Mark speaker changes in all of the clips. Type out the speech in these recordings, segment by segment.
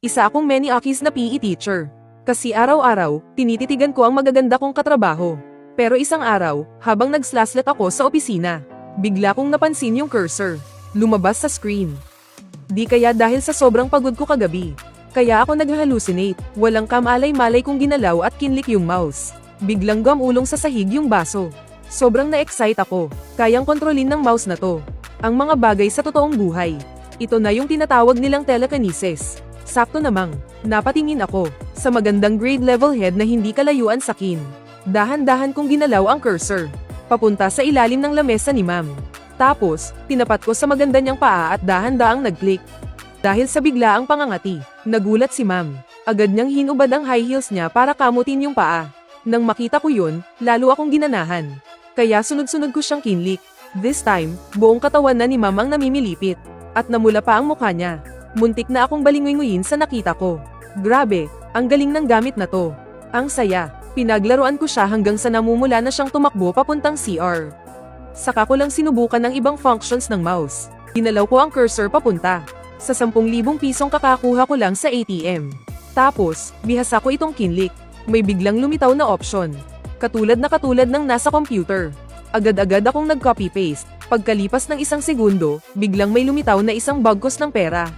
Speaker 1: Isa akong many akis na PE teacher. Kasi araw-araw, tinititigan ko ang magaganda kong katrabaho. Pero isang araw, habang nagslaslat ako sa opisina, bigla kong napansin yung cursor. Lumabas sa screen. Di kaya dahil sa sobrang pagod ko kagabi. Kaya ako nag-hallucinate, walang kamalay-malay kong ginalaw at kinlik yung mouse. Biglang gumulong sa sahig yung baso. Sobrang na-excite ako, kayang kontrolin ng mouse na to. Ang mga bagay sa totoong buhay. Ito na yung tinatawag nilang telekinesis. Sakto namang, napatingin ako, sa magandang grade level head na hindi kalayuan sa kin. Dahan-dahan kong ginalaw ang cursor. Papunta sa ilalim ng lamesa ni ma'am. Tapos, tinapat ko sa maganda niyang paa at dahan-daang nag-click. Dahil sa biglaang pangangati, nagulat si ma'am. Agad niyang hinubad ang high heels niya para kamutin yung paa. Nang makita ko yun, lalo akong ginanahan. Kaya sunod-sunod ko siyang kinlik. This time, buong katawan na ni ma'am ang namimilipit. At namula pa ang mukha niya. Muntik na akong balinguy-nguyin sa nakita ko. Grabe, ang galing ng gamit na to. Ang saya, pinaglaruan ko siya hanggang sa namumula na siyang tumakbo papuntang CR. Saka ko lang sinubukan ng ibang functions ng mouse. Dinalaw ko ang cursor papunta. Sa 10,000 pisong kakakuha ko lang sa ATM. Tapos, bihasa ko itong kinlik. May biglang lumitaw na option. Katulad ng nasa computer. Agad-agad akong nag-copy-paste. Pagkalipas ng 1 segundo, biglang may lumitaw na isang bagkos ng pera.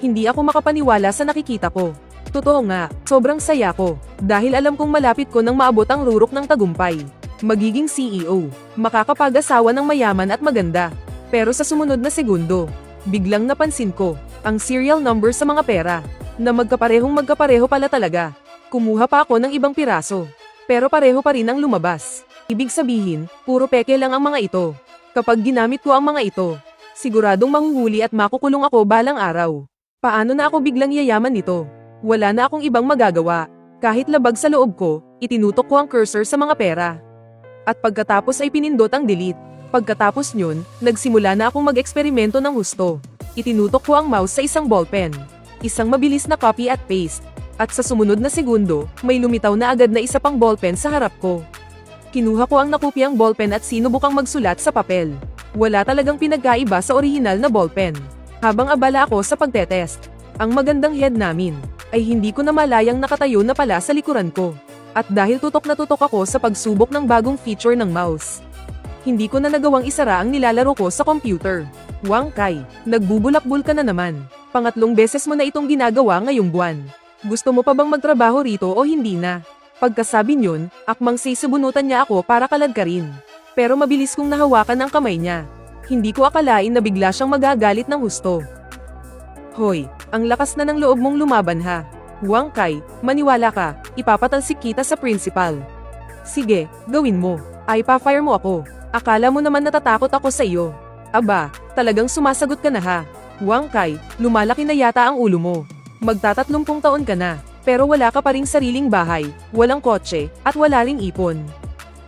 Speaker 1: Hindi ako makapaniwala sa nakikita ko. Totoo nga, sobrang saya ko. Dahil alam kong malapit ko nang maabot ang rurok ng tagumpay. Magiging CEO. Makakapag-asawa ng mayaman at maganda. Pero sa sumunod na segundo, biglang napansin ko, ang serial number sa mga pera, na magkapareho pala talaga. Kumuha pa ako ng ibang piraso. Pero pareho pa rin ang lumabas. Ibig sabihin, puro peke lang ang mga ito. Kapag ginamit ko ang mga ito, siguradong mahuhuli at makukulong ako balang araw. Paano na ako biglang yayaman nito? Wala na akong ibang magagawa. Kahit labag sa loob ko, itinutok ko ang cursor sa mga pera. At pagkatapos ay pinindot ang delete. Pagkatapos nyun, nagsimula na akong mag-eksperimento ng husto. Itinutok ko ang mouse sa isang ballpen. Isang mabilis na copy at paste. At sa sumunod na segundo, may lumitaw na agad na isa pang ballpen sa harap ko. Kinuha ko ang nakupyang ballpen at sinubukang magsulat sa papel. Wala talagang pinagkaiba sa orihinal na ballpen. Habang abala ako sa pagtetest, ang magandang head namin, ay hindi ko na malayang nakatayo na pala sa likuran ko. At dahil tutok na tutok ako sa pagsubok ng bagong feature ng mouse, hindi ko na nagawang isara ang nilalaro ko sa computer. Wang Kai, nagbubulakbul ka na naman. Pangatlong beses mo na itong ginagawa ngayong buwan. Gusto mo pa bang magtrabaho rito o hindi na? Pagkasabi niyon, akmang sisabunutan niya ako para kalad ka rin. Pero mabilis kong nahawakan ang kamay niya. Hindi ko akalain na bigla siyang magagalit ng husto. Hoy, ang lakas na ng loob mong lumaban ha. Wang Kai, maniwala ka, ipapatalsik kita sa principal. Sige, gawin mo. Ay pa-fire mo ako. Akala mo naman natatakot ako sa iyo. Aba, talagang sumasagot ka na ha. Wang Kai, lumalaki na yata ang ulo mo. Magta-30 taon ka na, pero wala ka pa ring sariling bahay, walang kotse, at wala ring ipon.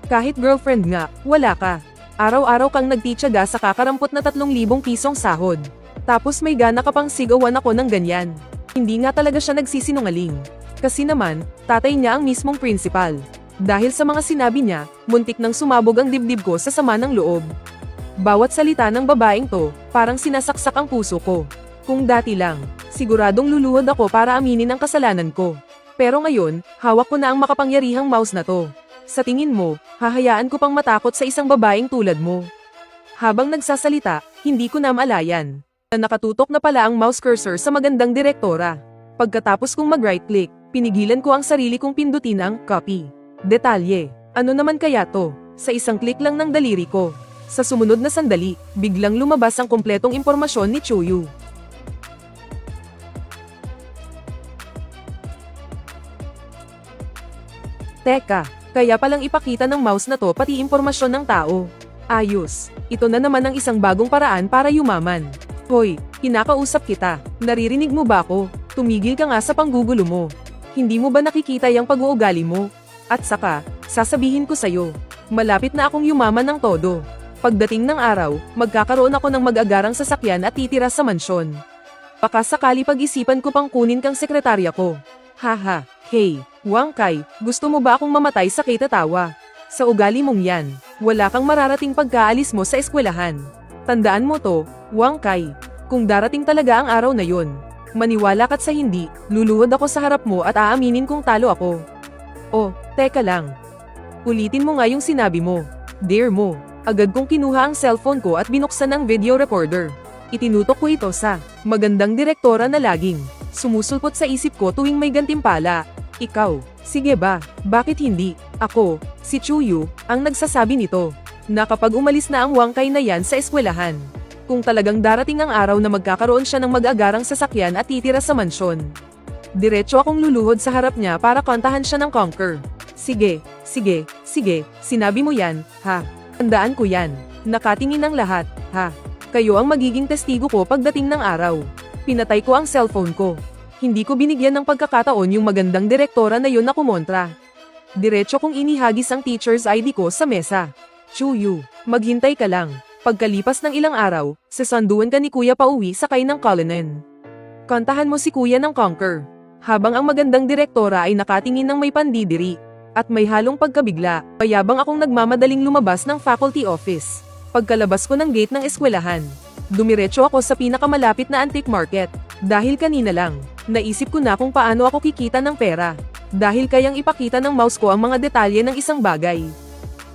Speaker 1: Kahit girlfriend nga, wala ka. Araw-araw kang nagtitiyaga sa kakarampot na 3,000 pisong sahod. Tapos may gana ka pang sigawan ako ng ganyan. Hindi nga talaga siya nagsisinungaling. Kasi naman, tatay niya ang mismong principal. Dahil sa mga sinabi niya, muntik nang sumabog ang dibdib ko sa sama ng loob. Bawat salita ng babaeng to, parang sinasaksak ang puso ko. Kung dati lang, siguradong luluhod ako para aminin ang kasalanan ko. Pero ngayon, hawak ko na ang makapangyarihang mouse na to. Sa tingin mo, hahayaan ko pang matakot sa isang babaeng tulad mo? Habang nagsasalita, hindi ko na malayan na nakatutok na pala ang mouse cursor sa magandang direktora. Pagkatapos kong mag-right click, pinigilan ko ang sarili kong pindutin ang copy. Detalye. Ano naman kaya to? Sa isang click lang ng daliri ko. Sa sumunod na sandali, biglang lumabas ang kumpletong impormasyon ni Chuyu. Teka, kaya palang ipakita ng mouse na to pati impormasyon ng tao. Ayos. Ito na naman ang isang bagong paraan para yumaman. Hoy, kinakausap kita. Naririnig mo ba ako? Tumigil ka nga sa panggugulo mo. Hindi mo ba nakikita yung pag-uugali mo? At saka, sasabihin ko sa'yo, malapit na akong yumaman ng todo. Pagdating ng araw, magkakaroon ako ng mag-agarang sasakyan at titira sa mansyon. Baka sakali pag-isipan ko pang kunin kang sekretarya ko. Haha, hey, Wang Kai, gusto mo ba akong mamatay sa kitatawa? Sa ugali mong yan, wala kang mararating pagkaalis mo sa eskwelahan. Tandaan mo to, Wang Kai, kung darating talaga ang araw na yon, Maniwala ka't sa hindi, luluhod ako sa harap mo at aaminin kong talo ako. Oh, teka lang. Ulitin mo nga yung sinabi mo. Dare mo. Agad kong kinuha ang cellphone ko at binuksan ang video recorder. Itinutok ko ito sa magandang direktora na laging sumusulpot sa isip ko tuwing may gantimpala. Ikaw, sige ba, bakit hindi? Ako, si Chuyu, ang nagsasabi nito. Na kapag umalis na ang wangkay na yan sa eskwelahan, kung talagang darating ang araw na magkakaroon siya ng mag-agarang sasakyan at titira sa mansyon, diretso akong luluhod sa harap niya para kantahan siya ng Conquer. Sige, sige, sige, sinabi mo yan, ha? Tandaan ko yan. Nakatingin ang lahat, ha? Kayo ang magiging testigo ko pagdating ng araw. Pinatay ko ang cellphone ko. Hindi ko binigyan ng pagkakataon yung magandang direktora na yun na kumontra. Diretso kong inihagis ang teacher's ID ko sa mesa. Chuyu, maghintay ka lang. Pagkalipas ng ilang araw, sasanduan ka ni Kuya pauwi sakay ng Cullinan. Kantahan mo si Kuya ng Conquer. Habang ang magandang direktora ay nakatingin ng may pandidiri. At may halong pagkabigla, payabang akong nagmamadaling lumabas ng faculty office. Pagkalabas ko ng gate ng eskwelahan, dumiretso ako sa pinakamalapit na antique market. Dahil kanina lang, naisip ko na kung paano ako kikita ng pera. Dahil kayang ipakita ng mouse ko ang mga detalye ng isang bagay.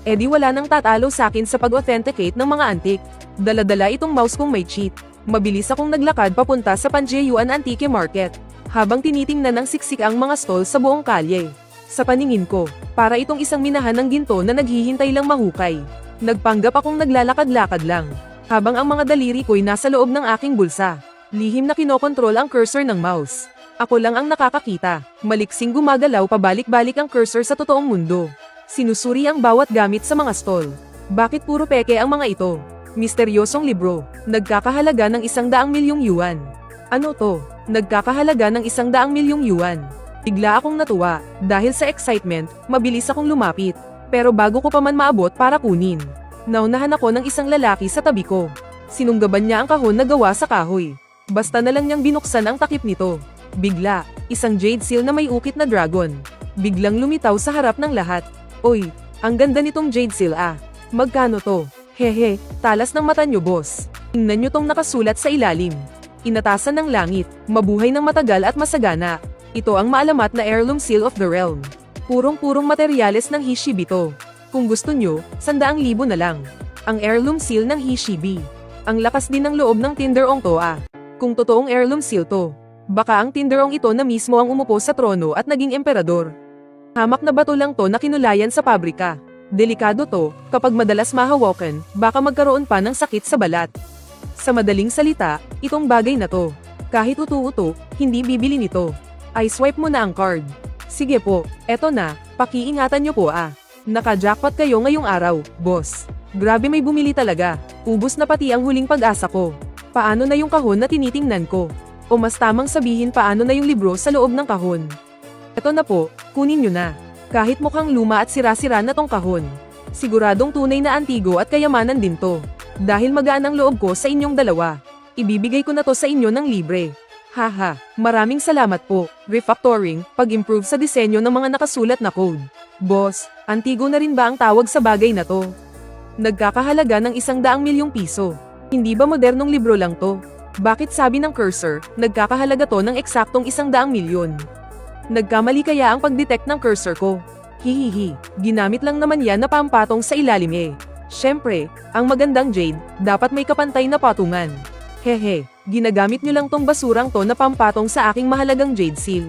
Speaker 1: E di wala nang tatalo sa akin sa pag-authenticate ng mga antique. Dala-dala itong mouse kong may cheat. Mabilis akong naglakad papunta sa Panjeyuan Antique Market. Habang tinitingnan ng siksik ang mga stall sa buong kalye. Sa paningin ko, para itong isang minahan ng ginto na naghihintay lang mahukay. Nagpanggap akong naglalakad-lakad lang. Habang ang mga daliri ko'y nasa loob ng aking bulsa. Lihim na kinokontrol ang cursor ng mouse. Ako lang ang nakakakita. Maliksing gumagalaw pabalik-balik ang cursor sa totoong mundo. Sinusuri ang bawat gamit sa mga stall. Bakit puro peke ang mga ito? Misteryosong libro. Nagkakahalaga ng 100 milyong yuan. Ano to? Nagkakahalaga ng 100 milyong yuan. Bigla akong natuwa. Dahil sa excitement, mabilis akong lumapit. Pero bago ko pa man maabot para kunin, naunahan ako ng isang lalaki sa tabi ko. Sinunggaban niya ang kahon na gawa sa kahoy. Basta na lang niyang binuksan ang takip nito. Bigla, isang jade seal na may ukit na dragon. Biglang lumitaw sa harap ng lahat. Oy, ang ganda nitong jade seal ah. Magkano to? Hehe, talas ng mata niyo boss. Tingnan niyo tong nakasulat sa ilalim. Inatasan ng langit, mabuhay ng matagal at masagana. Ito ang maalamat na heirloom seal of the realm. Purong-purong materyales ng Hishibi to. Kung gusto nyo, 100,000 na lang. Ang heirloom seal ng Hishibi. Ang lakas din ng loob ng tinderong to ah. Kung totoong heirloom seal to, baka ang tinderong ito na mismo ang umupo sa trono at naging emperador. Hamak na bato lang to na kinulayan sa pabrika. Delikado to, kapag madalas mahawakan, baka magkaroon pa ng sakit sa balat. Sa madaling salita, itong bagay na to, kahit utu-uto, hindi bibili nito. Ay swipe mo na ang card. Sige po, eto na, pakiingatan nyo po ah. Naka-jackpot kayo ngayong araw, boss. Grabe may bumili talaga. Ubus na pati ang huling pag-asa ko. Paano na yung kahon na tinitingnan ko? O mas tamang sabihin paano na yung libro sa loob ng kahon? Eto na po, kunin nyo na. Kahit mukhang luma at sira-sira na tong kahon. Siguradong tunay na antigo at kayamanan din to. Dahil magaan ang loob ko sa inyong dalawa. Ibibigay ko na to sa inyo ng libre. Haha, maraming salamat po. Refactoring, pag-improve sa disenyo ng mga nakasulat na code. Boss, antigo na rin ba ang tawag sa bagay na to? Nagkakahalaga ng 100 milyong piso. Hindi ba modernong libro lang to? Bakit sabi ng cursor, nagkakahalaga to ng eksaktong 100 milyon? Nagkamali kaya ang pag-detect ng cursor ko? Hihihi, ginamit lang naman yan na pampatong sa ilalim eh. Syempre, ang magandang jade, dapat may kapantay na patungan. Hehe, ginagamit nyo lang tong basurang to na pampatong sa aking mahalagang jade seal.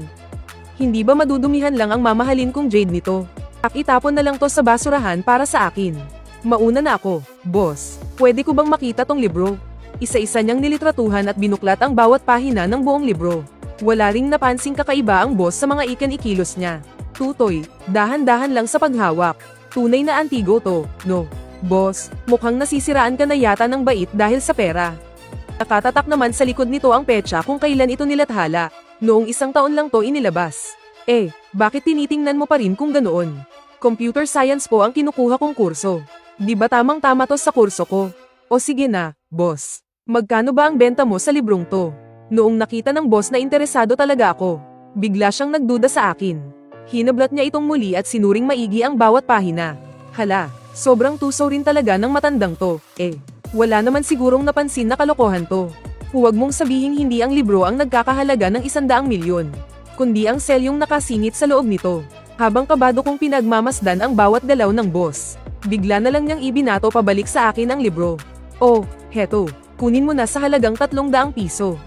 Speaker 1: Hindi ba madudumihan lang ang mamahalin kong jade nito? Itapon na lang to sa basurahan para sa akin. Mauna na ako, boss. Pwede ko bang makita tong libro? Isa-isa niyang nilitratuhan at binuklat ang bawat pahina ng buong libro. Wala ring napansing kakaiba ang boss sa mga ikan-ikilos niya. Tutoy, dahan-dahan lang sa paghawak. Tunay na antigo to, no? Boss, mukhang nasisiraan ka na yata ng bait dahil sa pera. Nakatatak naman sa likod nito ang petsa kung kailan ito nilathala. Noong 1 taon lang to inilabas. Bakit tinitingnan mo pa rin kung ganoon? Computer science po ang kinukuha kong kurso. Di ba tamang-tama to sa kurso ko? O sige na, boss. Magkano ba ang benta mo sa librong to? Noong nakita ng boss na interesado talaga ako, bigla siyang nagduda sa akin. Hinablat niya itong muli at sinuring maigi ang bawat pahina. Hala, sobrang tuso rin talaga ng matandang to. Wala naman sigurong napansin na kalokohan to. Huwag mong sabihing hindi ang libro ang nagkakahalaga ng 100 milyon, kundi ang selyong nakasingit sa loob nito. Habang kabado kong pinagmamasdan ang bawat galaw ng boss, bigla na lang niyang ibinato pabalik sa akin ang libro. Oh, heto, kunin mo na sa halagang 300 piso.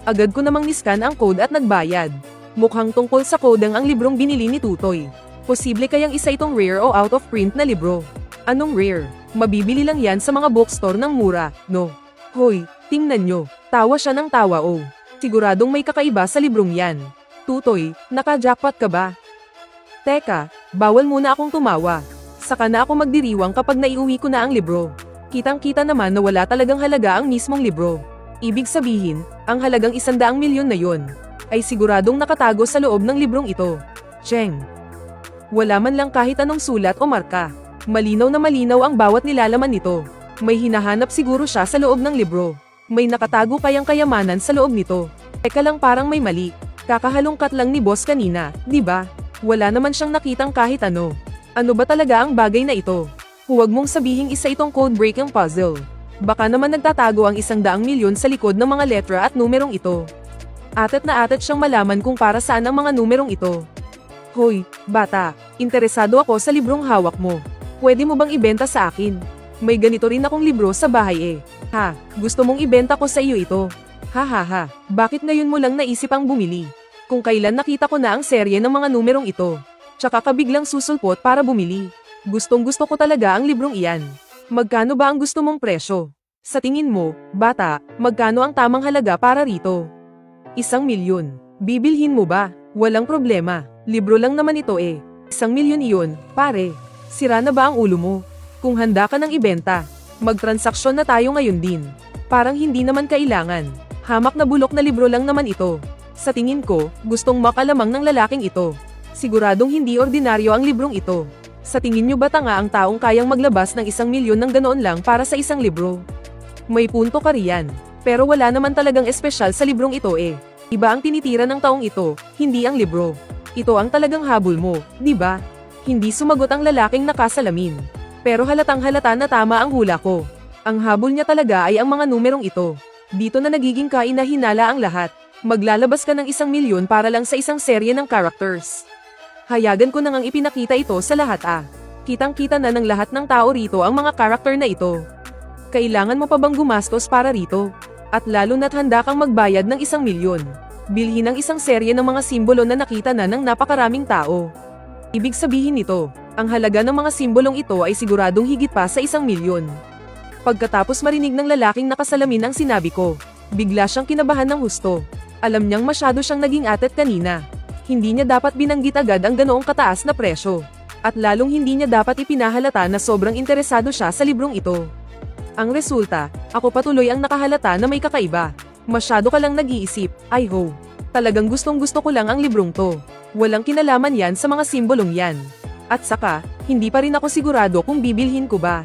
Speaker 1: Agad ko namang niskan ang code at nagbayad. Mukhang tungkol sa coding ang librong binili ni Tutoy. Posible kayang isa itong rare o out of print na libro. Anong rare? Mabibili lang yan sa mga bookstore ng mura, no? Hoy, tingnan nyo, tawa siya ng tawa oh. Siguradong may kakaiba sa librong yan. Tutoy, naka-jackpot ka ba? Teka, bawal muna akong tumawa. Saka na ako magdiriwang kapag naiuwi ko na ang libro. Kitang-kita naman na wala talagang halaga ang mismong libro. Ibig sabihin, ang halagang 100 milyon na yon ay siguradong nakatago sa loob ng librong ito. Cheng. Wala man lang kahit anong sulat o marka. Malinaw na malinaw ang bawat nilalaman nito. May hinahanap siguro siya sa loob ng libro. May nakatago kayang kayamanan sa loob nito. Teka lang, parang may mali. Kakahalongkat lang ni boss kanina, di ba? Wala naman siyang nakitang kahit ano. Ano ba talaga ang bagay na ito? Huwag mong sabihing isa itong code-breaking puzzle. Baka naman nagtatago ang 100 milyon sa likod ng mga letra at numerong ito. Atat na atat siyang malaman kung para saan ang mga numerong ito. Hoy, bata, interesado ako sa librong hawak mo. Pwede mo bang ibenta sa akin? May ganito rin akong libro sa bahay eh. Ha, gusto mong ibenta ko sa iyo ito? Ha ha ha, bakit ngayon mo lang naisip ang bumili? Kung kailan nakita ko na ang serye ng mga numerong ito. Tsaka ka biglang susulpot para bumili. Gustong gusto ko talaga ang librong iyan. Magkano ba ang gusto mong presyo? Sa tingin mo, bata, magkano ang tamang halaga para rito? 1 milyon. Bibilhin mo ba? Walang problema. Libro lang naman ito eh. 1 milyon iyon, pare. Sira na ba ang ulo mo? Kung handa ka ng ibenta, magtransaksyon na tayo ngayon din. Parang hindi naman kailangan. Hamak na bulok na libro lang naman ito. Sa tingin ko, gustong makalamang ng lalaking ito. Siguradong hindi ordinaryo ang librong ito. Sa tingin nyo ba tanga ang taong kayang maglabas ng 1 milyon ng ganoon lang para sa isang libro? May punto ka riyan. Pero wala naman talagang espesyal sa librong ito eh. Iba ang tinitira ng taong ito, hindi ang libro. Ito ang talagang habol mo, di ba? Hindi sumagot ang lalaking nakasalamin. Pero halatang halata na tama ang hula ko. Ang habol niya talaga ay ang mga numerong ito. Dito na nagiging kainahinala ang lahat. Maglalabas ka ng 1 milyon para lang sa isang serye ng characters. Hayagan ko na ngang ipinakita ito sa lahat ah. Kitang-kita na ng lahat ng tao rito ang mga character na ito. Kailangan mo pa bang gumastos para rito? At lalo na't handa kang magbayad ng 1 milyon. Bilhin ang isang serye ng mga simbolo na nakita na ng napakaraming tao. Ibig sabihin nito, ang halaga ng mga simbolong ito ay siguradong higit pa sa 1 milyon. Pagkatapos marinig ng lalaking nakasalamin ang sinabi ko, bigla siyang kinabahan ng husto. Alam niyang masyado siyang naging atet kanina. Hindi niya dapat binanggit agad ang ganoong kataas na presyo. At lalong hindi niya dapat ipinahalata na sobrang interesado siya sa librong ito. Ang resulta, ako patuloy ang nakahalata na may kakaiba. Masyado ka lang nag-iisip, ay ho. Talagang gustong-gusto ko lang ang librong to. Walang kinalaman yan sa mga simbolong yan. At saka, hindi pa rin ako sigurado kung bibilhin ko ba.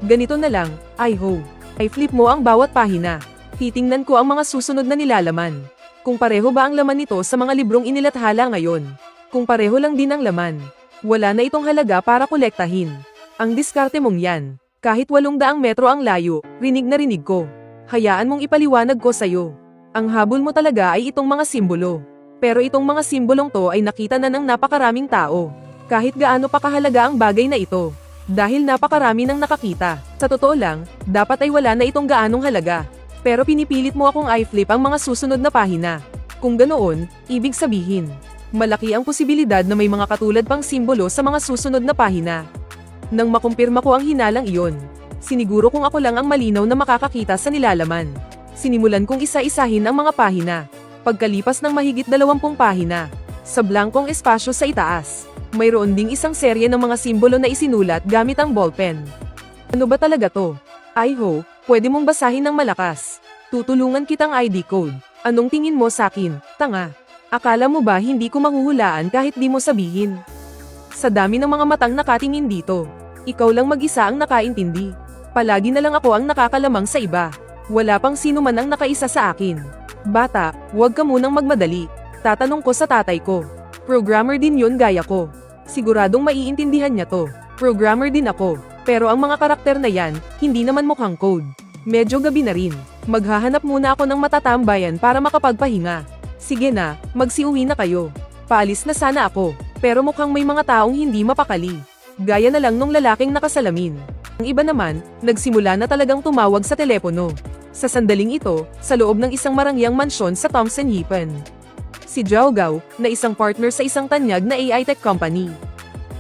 Speaker 1: Ganito na lang, ay ho. Ay flip mo ang bawat pahina. Titingnan ko ang mga susunod na nilalaman. Kung pareho ba ang laman nito sa mga librong inilathala ngayon. Kung pareho lang din ang laman. Wala na itong halaga para kolektahin. Ang diskarte mong yan. Kahit 800 metro ang layo, rinig na rinig ko. Hayaan mong ipaliwanag ko sa'yo. Ang habol mo talaga ay itong mga simbolo. Pero itong mga simbolong to ay nakita na ng napakaraming tao. Kahit gaano pa kahalaga ang bagay na ito. Dahil napakarami nang nakakita. Sa totoo lang, dapat ay wala na itong gaanong halaga. Pero pinipilit mo akong i-flip ang mga susunod na pahina. Kung ganoon, ibig sabihin, malaki ang posibilidad na may mga katulad pang simbolo sa mga susunod na pahina. Nang makumpirma ko ang hinalang iyon, siniguro kong ako lang ang malinaw na makakakita sa nilalaman. Sinimulan kong isa-isahin ang mga pahina. Pagkalipas ng mahigit 20 pahina, sa blankong espasyo sa itaas, mayroon ding isang serye ng mga simbolo na isinulat gamit ang ballpen. Ano ba talaga to? Ay ho, pwede mong basahin ng malakas. Tutulungan kitang ID code. Anong tingin mo sakin, tanga? Akala mo ba hindi ko mahuhulaan kahit di mo sabihin? Sa dami ng mga matang nakatingin dito, ikaw lang mag-isa ang nakaintindi. Palagi na lang ako ang nakakalamang sa iba. Wala pang sino man ang nakaisa sa akin. Bata, huwag ka munang magmadali. Tatanong ko sa tatay ko. Programmer din yun gaya ko. Siguradong maiintindihan niya to. Programmer din ako. Pero ang mga karakter na yan, hindi naman mukhang code. Medyo gabi na rin. Maghahanap muna ako ng matatambayan para makapagpahinga. Sige na, magsiuwi na kayo. Paalis na sana ako, pero mukhang may mga taong hindi mapakali. Gaya na lang nung lalaking nakasalamin. Ang iba naman, nagsimula na talagang tumawag sa telepono. Sa sandaling ito, sa loob ng isang marangyang mansyon sa Thompson Hippen. Si Zhao Gao, na isang partner sa isang tanyag na AI tech company,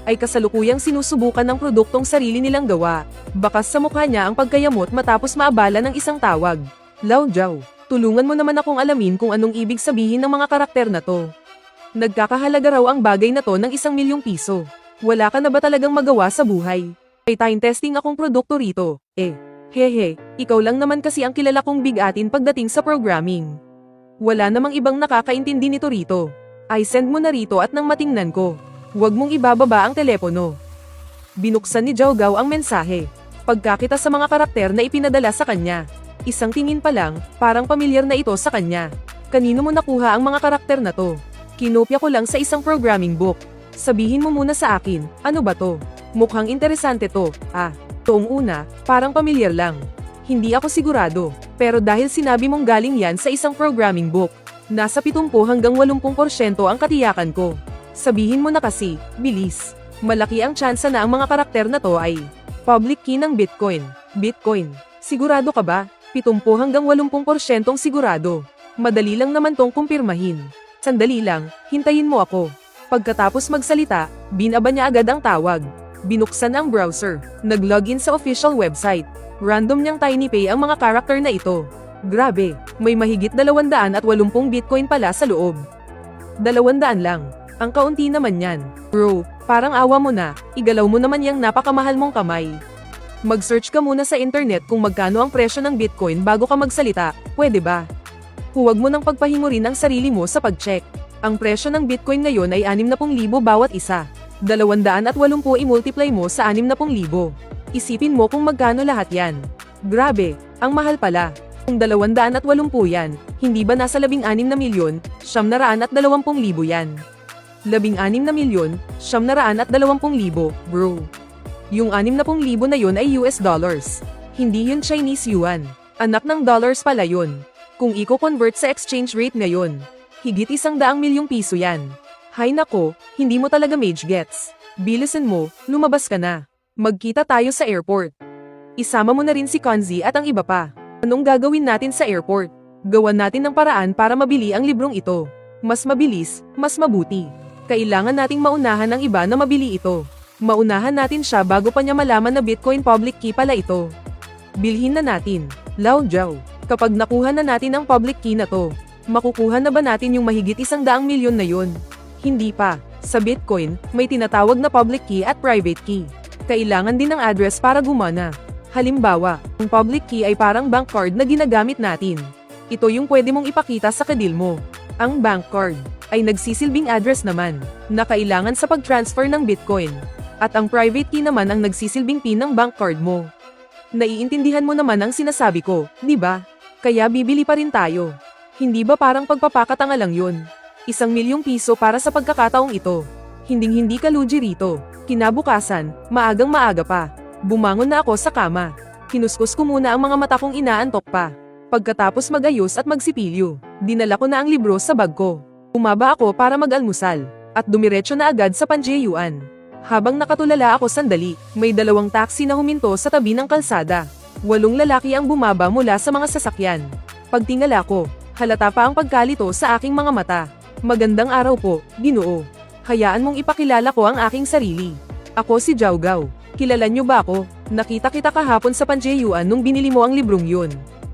Speaker 1: ay kasalukuyang sinusubukan ng produktong sarili nilang gawa. Bakas sa mukha niya ang pagkayamot matapos maabala ng isang tawag. Lao Zhao, tulungan mo naman akong alamin kung anong ibig sabihin ng mga karakter na to. Nagkakahalaga raw ang bagay na to ng 1,000,000 piso. Wala ka na ba talagang magawa sa buhay? May time testing akong produkto rito. Hehe, ikaw lang naman kasi ang kilala kong bigatin pagdating sa programming. Wala namang ibang nakakaintindi nito rito. Ay send mo na rito at nang matingnan ko. Huwag mong ibababa ang telepono. Binuksan ni Zhao Gao ang mensahe. Pagkakita sa mga karakter na ipinadala sa kanya. Isang tingin pa lang, parang pamilyar na ito sa kanya. Kanino mo nakuha ang mga karakter na to? Kinopya ko lang sa isang programming book. Sabihin mo muna sa akin, ano ba to? Mukhang interesante to. Toong una, parang pamilyar lang. Hindi ako sigurado, pero dahil sinabi mong galing yan sa isang programming book, nasa 70 hanggang 80% ang katiyakan ko. Sabihin mo na kasi, bilis. Malaki ang tsansa na ang mga karakter na to ay public key ng Bitcoin. Bitcoin, sigurado ka ba? 70 hanggang 80% sigurado. Madali lang naman tong kumpirmahin. Sandali lang, hintayin mo ako. Pagkatapos magsalita, binaba niya agad ang tawag. Binuksan ang browser, nag-login sa official website. Random niyang TinyPay ang mga karakter na ito. Grabe, may mahigit 280 Bitcoin pala sa loob. 200 lang, ang kaunti naman yan. Bro, parang awa mo na, igalaw mo naman yung napakamahal mong kamay. Mag-search ka muna sa internet kung magkano ang presyo ng Bitcoin bago ka magsalita, pwede ba? Huwag mo nang pagpahingurin ang sarili mo sa pag-check. Ang presyo ng Bitcoin ngayon ay 60,000 bawat isa. 280 i-multiply mo sa 60,000. Isipin mo kung magkano lahat yan. Grabe, ang mahal pala. Kung 280 yan, hindi ba nasa 16,000,000, 920,000 yan? 16,920,000, bro. Yung 60,000 na yun ay US dollars. Hindi yun Chinese yuan. Anak ng dollars pala yun. Kung i-convert sa exchange rate ngayon, higit 100,000,000 piso yan. Hay nako, hindi mo talaga mage gets. Bilisan mo, lumabas ka na. Magkita tayo sa airport. Isama mo na rin si Konzi at ang iba pa. Anong gagawin natin sa airport? Gawan natin ng paraan para mabili ang librong ito. Mas mabilis, mas mabuti. Kailangan nating maunahan ang iba na mabili ito. Maunahan natin siya bago pa niya malaman na Bitcoin public key pala ito. Bilhin na natin. Lao Zhao, kapag nakuha na natin ang public key na to, makukuha na ba natin yung mahigit 100,000,000 na yun? Hindi pa. Sa Bitcoin, may tinatawag na public key at private key. Kailangan din ng address para gumana. Halimbawa, ang public key ay parang bank card na ginagamit natin. Ito yung pwede mong ipakita sa kadil mo. Ang bank card ay nagsisilbing address naman, na kailangan sa pag-transfer ng Bitcoin. At ang private key naman ang nagsisilbing pin ng bank card mo. Naiintindihan mo naman ang sinasabi ko, di ba? Kaya bibili pa rin tayo. Hindi ba parang pagpapakatanga lang yun? 1,000,000 piso para sa pagkakataong ito. Hinding-hindi ka lugi rito. Kinabukasan, maagang maaga pa. Bumangon na ako sa kama. Kinuskus ko muna ang mga mata kong inaantok pa. Pagkatapos magayos at magsipilyo, dinala ko na ang libro sa bag ko. Umaba ako para mag-almusal, at dumiretso na agad sa Panjeyuan. Habang nakatulala ako sandali, may 2 taxi na huminto sa tabi ng kalsada. 8 lalaki ang bumaba mula sa mga sasakyan. Pagtingala ko, halata pa ang pagkalito sa aking mga mata. Magandang araw po, Ginoo. Hayaan mong ipakilala ko ang aking sarili. Ako si Zhao Gao. Kilala niyo ba ako? Nakita kita kahapon sa Panjeyuan nung binili mo ang librong yun.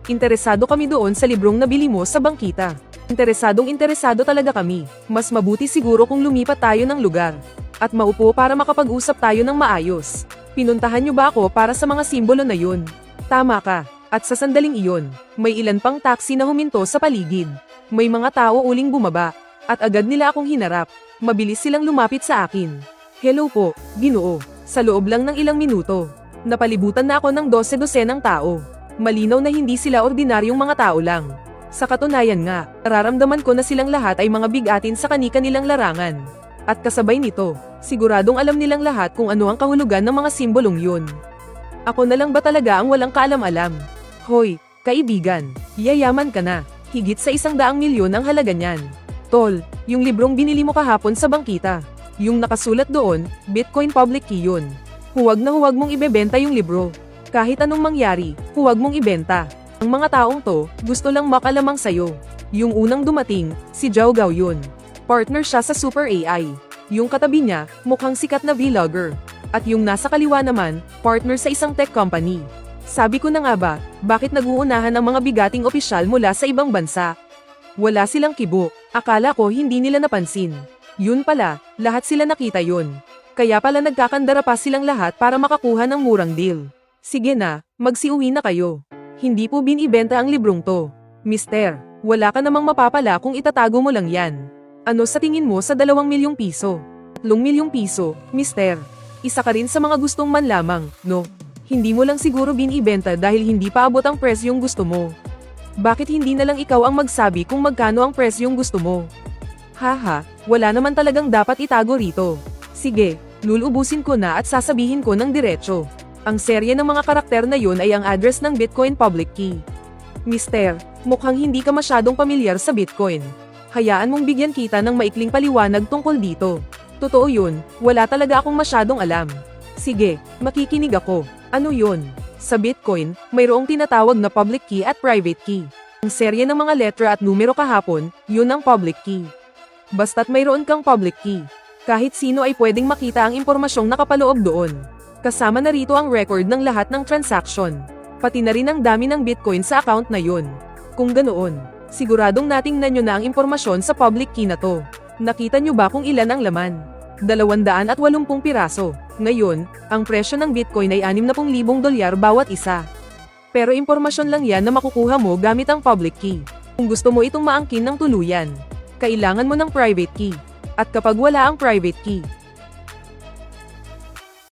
Speaker 1: Interesado kami doon sa librong nabili mo sa bangkita. Interesado talaga kami. Mas mabuti siguro kung lumipat tayo ng lugar. At maupo para makapag-usap tayo ng maayos. Pinuntahan niyo ba ako para sa mga simbolo na yun? Tama ka. At sa sandaling iyon, may ilan pang taxi na huminto sa paligid. May mga tao uling bumaba. At agad nila akong hinarap. Mabilis silang lumapit sa akin. Hello po, Ginoo. Sa loob lang ng ilang minuto, napalibutan na ako ng 12 ng tao. Malinaw na hindi sila ordinaryong mga tao lang. Sa katunayan nga, nararamdaman ko na silang lahat ay mga bigatin sa kani-kanilang larangan. At kasabay nito, siguradong alam nilang lahat kung ano ang kahulugan ng mga simbolong yun. Ako na lang ba talaga ang walang kaalam-alam? Hoy, Kaibigan, yayaman ka na. Higit sa 100 milyon ang halaga niyan. Tol, yung librong binili mo kahapon sa bangkita. Yung nakasulat doon, Bitcoin Public Key yun. Huwag na huwag mong ibebenta yung libro. Kahit anong mangyari, huwag mong ibenta. Ang mga taong to, gusto lang makalamang sayo. Yung unang dumating, si Zhao Gao yun. Partner siya sa Super AI. Yung katabi niya, mukhang sikat na vlogger. At yung nasa kaliwa naman, partner sa isang tech company. Sabi ko na nga ba, bakit naguunahan ang mga bigating opisyal mula sa ibang bansa? Wala silang kibo, akala ko hindi nila napansin. Yun pala, lahat sila nakita yun. Kaya pala nagkakandara pa silang lahat para makakuha ng murang deal. Sige na, magsiuwi na kayo. Hindi po binibenta ang librong to. Mister, wala ka namang mapapala kung itatago mo lang yan. Ano sa tingin mo sa 2 milyong piso? 3 milyong piso, mister. Isa ka rin sa mga gustong manlamang, no? Hindi mo lang siguro binibenta dahil hindi pa abot ang presyong gusto mo. Bakit hindi na lang ikaw ang magsabi kung magkano ang presyong gusto mo? Haha, wala naman talagang dapat itago rito. Sige, lulubusin ko na at sasabihin ko ng diretso. Ang serye ng mga karakter na yun ay ang address ng Bitcoin Public Key. Mister, mukhang hindi ka masyadong pamilyar sa Bitcoin. Hayaan mong bigyan kita ng maikling paliwanag tungkol dito. Totoo yun, wala talaga akong masyadong alam. Sige, makikinig ako. Ano yun? Sa Bitcoin, mayroong tinatawag na public key at private key. Ang serye ng mga letra at numero kahapon, yun ang public key. Basta't mayroon kang public key, kahit sino ay pwedeng makita ang impormasyong nakapaloob doon. Kasama na rito ang record ng lahat ng transaction. Pati na rin ang dami ng Bitcoin sa account na yun. Kung ganoon, siguradong natingnan nyo na ang impormasyon sa public key na to. Nakita nyo ba kung ilan ang laman? 280 piraso. Ngayon, ang presyo ng Bitcoin ay $60,000 bawat isa. Pero impormasyon lang yan na makukuha mo gamit ang public key. Kung gusto mo itong maangkin ng tuluyan, kailangan mo ng private key. At kapag wala ang private key,